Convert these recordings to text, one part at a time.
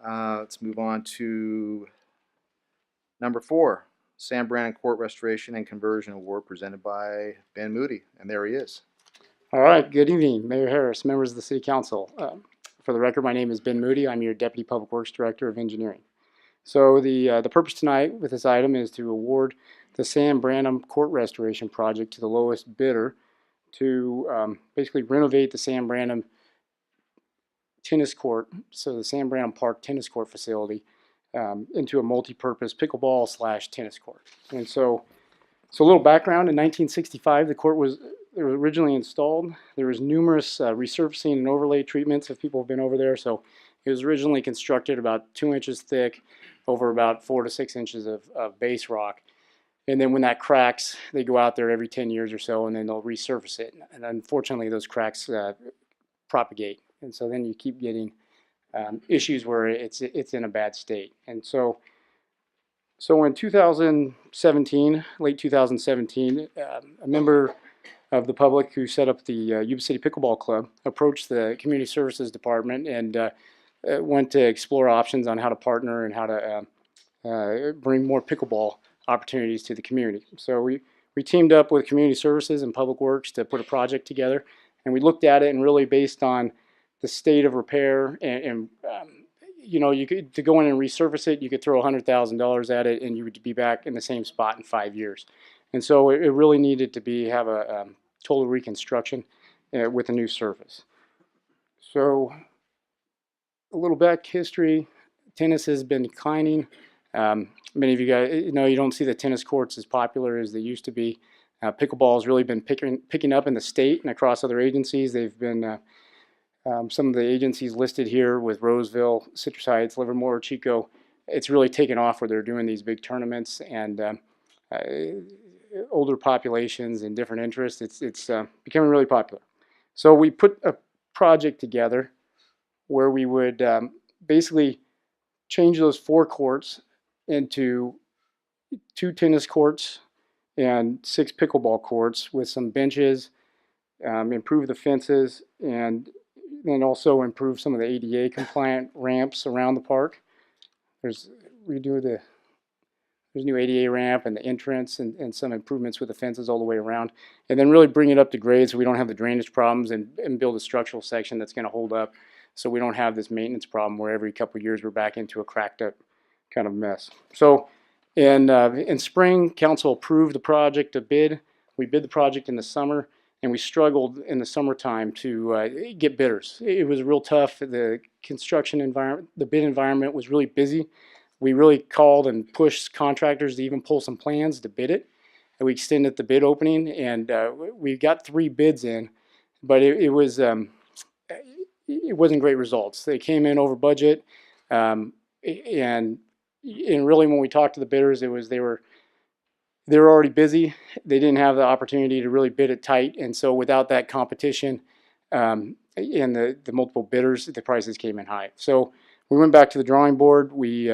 Let's move on to number 4, Sam Brannan Court Restoration and Conversion Award presented by Ben Moody. And there he is. All right, good evening, Mayor Harris, members of the City Council. For the record, my name is Ben Moody. I'm your Deputy Public Works Director of Engineering. So the purpose tonight with this item is to award the Sam Brannan Court Restoration Project to the lowest bidder to basically renovate the Sam Brannan tennis court, so the Sam Brannan Park tennis court facility, into a multi-purpose pickleball / tennis court. And so a little background: in 1965, the court was originally installed. There was numerous resurfacing and overlay treatments, if people have been over there. So it was originally constructed about 2 inches thick over about 4 to 6 inches of base rock. And then when that cracks, they go out there every 10 years or so, and then they'll resurface it. And unfortunately, those cracks propagate. And so then you keep getting issues where it's in a bad state. And so in 2017, late 2017, a member of the public who set up the Yuba City Pickleball Club approached the Community Services Department and went to explore options on how to partner and how to bring more pickleball opportunities to the community. So we teamed up with Community Services and Public Works to put a project together, and we looked at it, and really based on the state of repair and you know, you could, to go in and resurface it, you could throw $100,000 at it and you would be back in the same spot in 5 years. And so it really needed to have a total reconstruction with a new surface. So a little back history: tennis has been declining. Many of you guys know you don't see the tennis courts as popular as they used to be. Pickleball has really been picking up in the state and across other agencies. They've been some of the agencies listed here with Roseville, Citrus Heights, Livermore, Chico. It's really taken off where they're doing these big tournaments, and older populations and different interests. It's becoming really popular. So we put a project together where we would basically change those 4 courts into 2 tennis courts and 6 pickleball courts with some benches, improve the fences, and then also improve some of the ADA compliant ramps around the park. There's new ADA ramp and the entrance, and some improvements with the fences all the way around, and then really bring it up to grade so we don't have the drainage problems, and build a structural section that's going to hold up so we don't have this maintenance problem where every couple of years we're back into a cracked up kind of mess. So in spring, council approved the project to bid. We bid the project in the summer, and we struggled in the summertime to get bidders. It was real tough. The construction environment, the bid environment was really busy. We really called and pushed contractors to even pull some plans to bid it. And we extended the bid opening, and we got 3 bids in, but it wasn't great results. They came in over budget, and really when we talked to the bidders, they were already busy. They didn't have the opportunity to really bid it tight, and so without that competition and the multiple bidders, the prices came in high. So we went back to the drawing board. We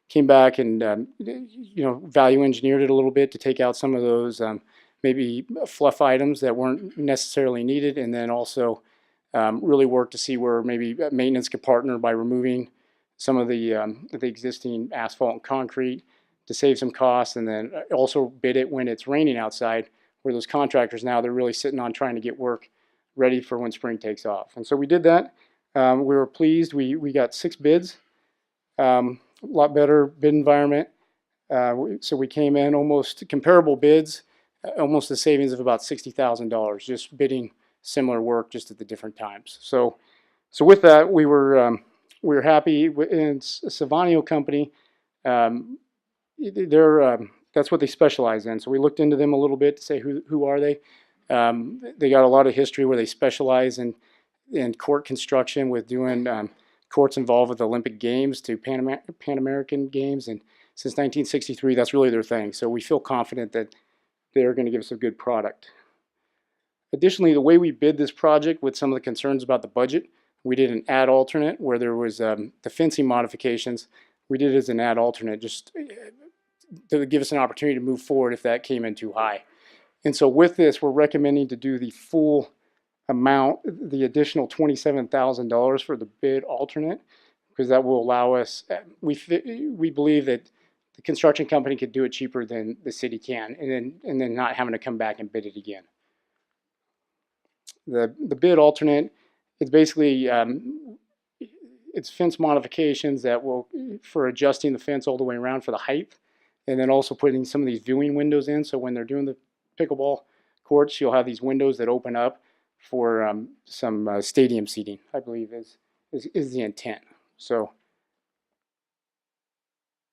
came back and value engineered it a little bit to take out some of those maybe fluff items that weren't necessarily needed, and then also really worked to see where maybe maintenance could partner by removing some of the existing asphalt and concrete to save some costs, and then also bid it when it's raining outside, where those contractors now, they're really sitting on trying to get work ready for when spring takes off. And so we did that. We were pleased. We got 6 bids, a lot better bid environment. So we came in almost comparable bids, almost a savings of about $60,000, just bidding similar work just at the different times. So with that, we were happy. It's a Savanio company. That's what they specialize in. So we looked into them a little bit to say who are they. They got a lot of history where they specialize in court construction, with doing courts involved with Olympic Games to Pan American Games, and since 1963, that's really their thing. So we feel confident that they're going to give us a good product. Additionally, the way we bid this project, with some of the concerns about the budget, we did an ad alternate where there was the fencing modifications. We did it as an ad alternate just to give us an opportunity to move forward if that came in too high. And so with this, we're recommending to do the full amount, the additional $27,000 for the bid alternate, because that will allow us. We believe that the construction company could do it cheaper than the city can, and then not having to come back and bid it again. The bid alternate, it's basically it's fence modifications that will for adjusting the fence all the way around for the height, and then also putting some of these viewing windows in. So when they're doing the pickleball courts, you'll have these windows that open up for some stadium seating, I believe is the intent. So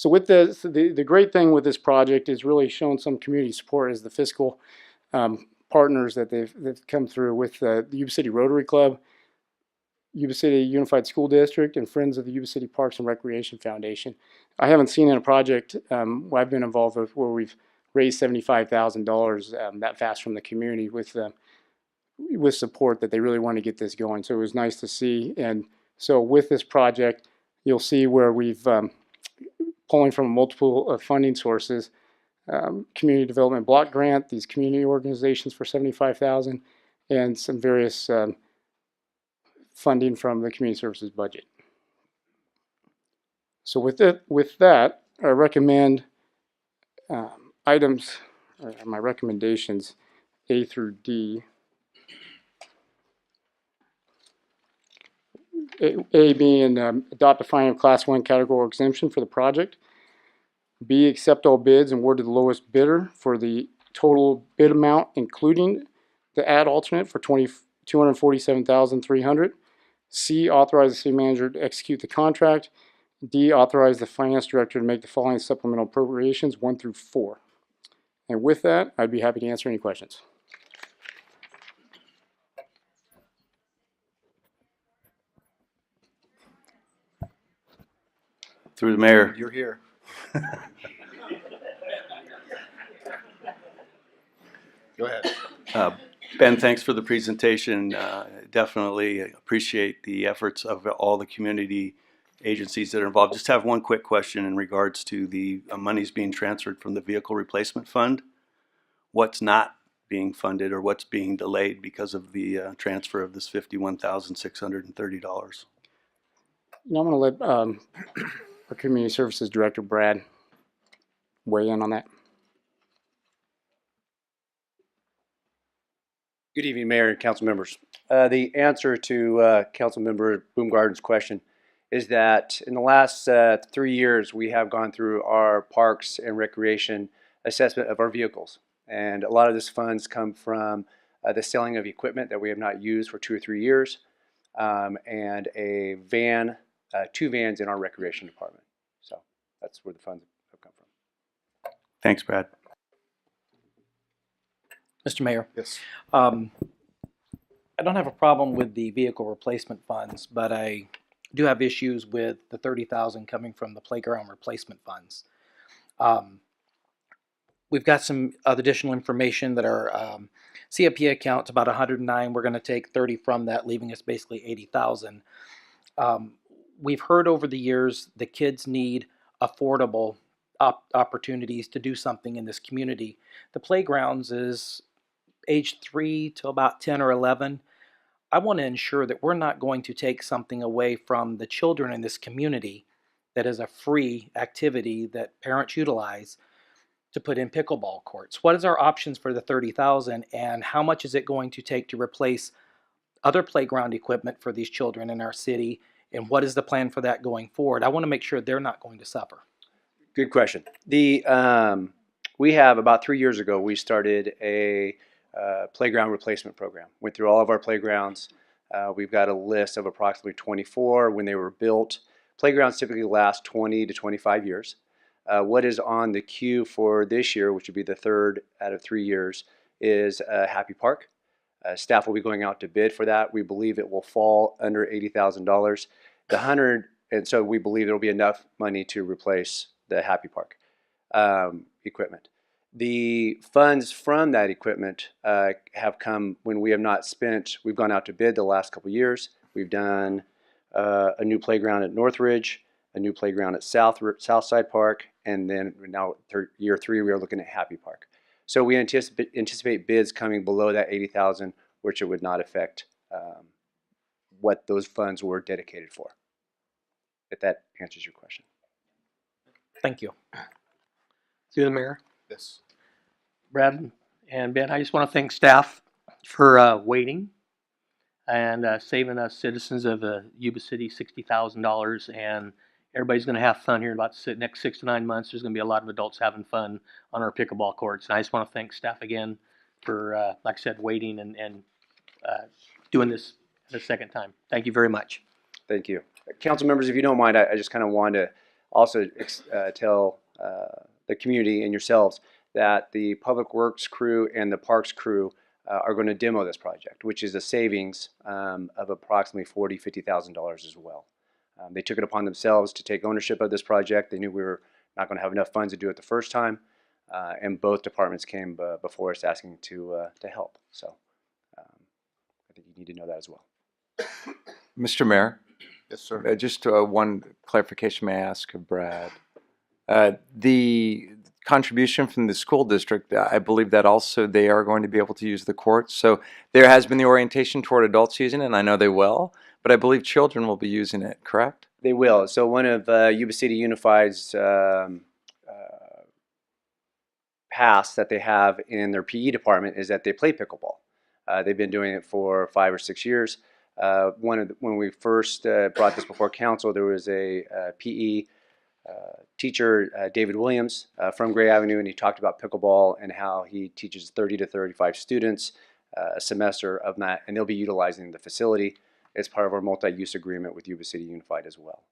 with this, the great thing with this project is really showing some community support is the fiscal partners that they've come through with the Yuba City Rotary Club, Yuba City Unified School District, and Friends of the Yuba City Parks and Recreation Foundation. I haven't seen in a project where I've been involved with where we've raised $75,000 that fast from the community with support that they really want to get this going. So it was nice to see. And so with this project, you'll see where we've pulling from multiple funding sources, community development block grant, these community organizations for $75,000, and some various funding from the community services budget. So with that, I recommend items, my recommendations, A through D. A being adopt a final Class 1 category exemption for the project. B, accept all bids and award to the lowest bidder for the total bid amount, including the ad alternate for $247,300. C, authorize the city manager to execute the contract. D, authorize the finance director to make the following supplemental appropriations 1 through 4. And with that, I'd be happy to answer any questions. Through the mayor. You're here. Go ahead. Ben, thanks for the presentation. Definitely appreciate the efforts of all the community agencies that are involved. Just have one quick question in regards to the monies being transferred from the vehicle replacement fund. What's not being funded or what's being delayed because of the transfer of this $51,630? I'm going to let our community services director, Brad, weigh in on that. Good evening, Mayor and council members. The answer to council member Boomgarden's question is that in the last 3 years, we have gone through our parks and recreation assessment of our vehicles. And a lot of this funds come from the selling of equipment that we have not used for 2 or 3 years, and a van, 2 vans in our recreation department. So that's where the funds have come from. Thanks, Brad. Mr. Mayor, Yes. I don't have a problem with the vehicle replacement funds, but I do have issues with the $30,000 coming from the playground replacement funds. We've got some additional information that our CIP account's about 109. We're going to take 30 from that, leaving us basically 80,000. We've heard over the years the kids need affordable opportunities to do something in this community. The playgrounds is age 3 to about 10 or 11. I want to ensure that we're not going to take something away from the children in this community that is a free activity that parents utilize to put in pickleball courts. What is our options for the 30,000, and how much is it going to take to replace other playground equipment for these children in our city, and what is the plan for that going forward? I want to make sure they're not going to suffer. Good question. We have about 3 years ago, we started a playground replacement program. Went through all of our playgrounds. We've got a list of approximately 24 when they were built. Playgrounds typically last 20 to 25 years. What is on the queue for this year, which would be the 3rd out of 3 years, is Happy Park. Staff will be going out to bid for that. We believe it will fall under $80,000. And so we believe there will be enough money to replace the Happy Park equipment. The funds from that equipment have come when we have not spent. We've gone out to bid the last couple of years. We've done a new playground at Northridge, a new playground at Southside Park, and then now year 3 we are looking at Happy Park. So we anticipate bids coming below that $80,000, which it would not affect what those funds were dedicated for. if that answers your question. Thank you. Through the mayor, Yes. Brad and Ben, I just want to thank staff for waiting and saving us citizens of Yuba City $60,000. And everybody's going to have fun here in about the next 6 to 9 months. There's going to be a lot of adults having fun on our pickleball courts. And I just want to thank staff again for, like I said, waiting and doing this the second time. Thank you very much. Thank you. Council members, if you don't mind, I just kind of wanted to also tell the community and yourselves that the Public Works crew and the Parks crew are going to demo this project, which is a savings of approximately $50,000 as well. They took it upon themselves to take ownership of this project. They knew we were not going to have enough funds to do it the first time, and both departments came before us asking to help. So I think you need to know that as well. Mr. Mayor, Yes, sir. just one clarification may I ask of Brad. The contribution from the school district, I believe that also they are going to be able to use the courts. So there has been the orientation toward adults using it, and I know they will, but I believe children will be using it, correct? They will. So one of Yuba City Unified's paths that they have in their PE department is that they play pickleball. They've been doing it for 5 or 6 years. When we first brought this before council, there was a PE teacher, David Williams, from Gray Avenue, and he talked about pickleball and how he teaches 30 to 35 students a semester of that, and they'll be utilizing the facility as part of our multi-use agreement with Yuba City Unified as well.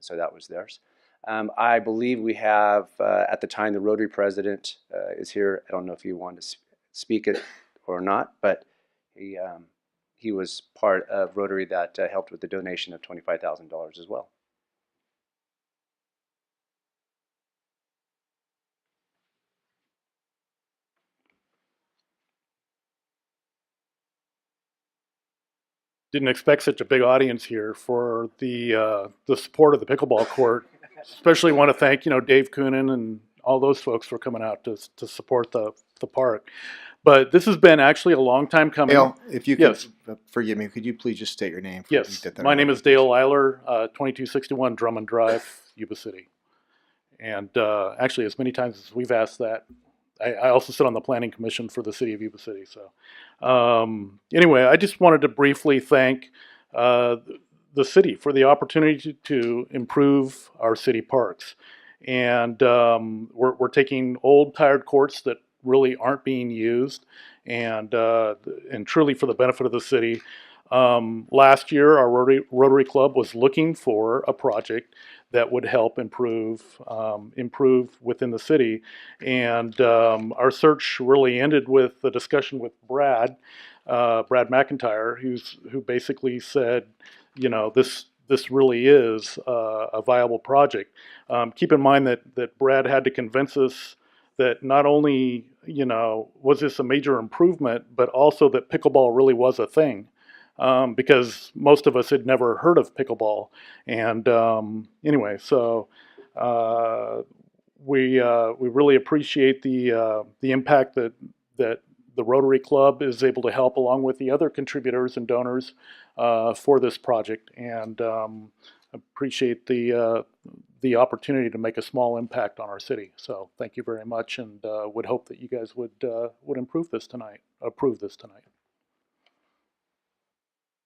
So that was theirs. I believe we have, at the time, the Rotary president is here. I don't know if he wanted to speak it or not, but he was part of Rotary that helped with the donation of $25,000 as well. Didn't expect such a big audience here for the support of the pickleball court. Especially want to thank Dave Coonan and all those folks for coming out to support the park. But this has been actually a long time coming. Dale, if you could, Yes. Forgive me, could you please just state your name? Yes, my name is Dale Eiler, 2261 Drummond Drive, Yuba City. And actually, as many times as we've asked that, I also sit on the planning commission for the city of Yuba City. So anyway, I just wanted to briefly thank the city for the opportunity to improve our city parks. And we're taking old, tired courts that really aren't being used, and truly for the benefit of the city. Last year, our Rotary Club was looking for a project that would help improve within the city, and our search really ended with the discussion with Brad McIntyre, who basically said, this really is a viable project. Keep in mind that Brad had to convince us that not only was this a major improvement, but also that pickleball really was a thing. Because most of us had never heard of pickleball, and anyway, so we really appreciate the impact that the Rotary Club is able to help along with the other contributors and donors for this project, and appreciate the opportunity to make a small impact on our city. So thank you very much, and would hope that you guys would approve this tonight.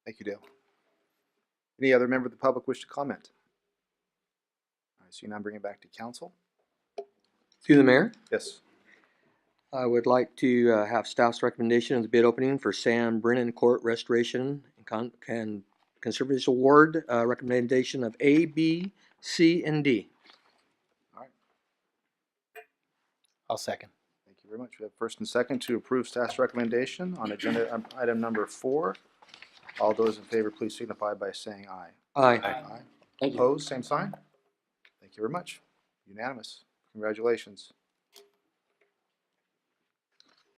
Thank you, Dale. Any other member of the public wish to comment? All right, so now bring it back to council. Through the mayor, Yes. I would like to have staff's recommendation of the bid opening for Sam Brannan Court Restoration and Conservation Award, recommendation of A, B, C, and D. All right. I'll second. Thank you very much. We have first and second to approve staff's recommendation on agenda item number 4. All those in favor, please signify by saying aye. Aye. Aye. Thank you. Opposed, same sign. Thank you very much. Unanimous. Congratulations.